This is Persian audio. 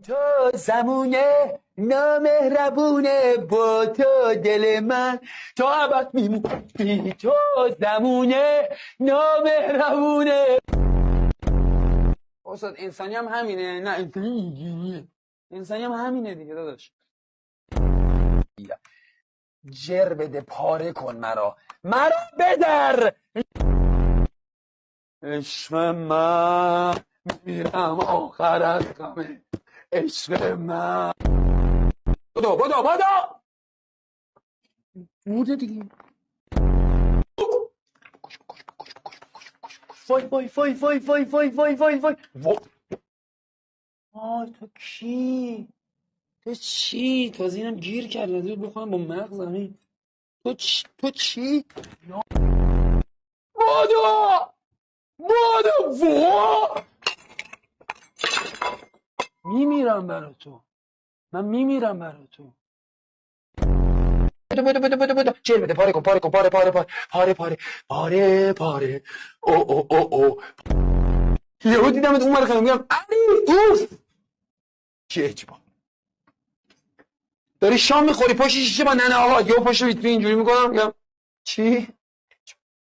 تو زمونه نامهربونه با تو دل من تو ابد میمونی تو زمونه نامهربونه. استاد انسانی هم همینه؟ نه انسانی هم همینه دیگه داداش. جر بده پاره کن مرا بدر. عشق من میرم آخر از غمه عشق من. بدو بوده دیگه. فای تو کی؟ تو چی؟ تازه اینم گیر کرده بخوام با مغز همین. تو چی؟ بادو میمیرم برا تو. من میمیرم برا تو. بدو چه بده پاره پاره او یهو دیدمت اون مرخه میگم علی اوف چه اجبا داری شام میخوری پشت شیشه با ننه آقا یهو پشت ویترین اینجوری میکنم میگم چی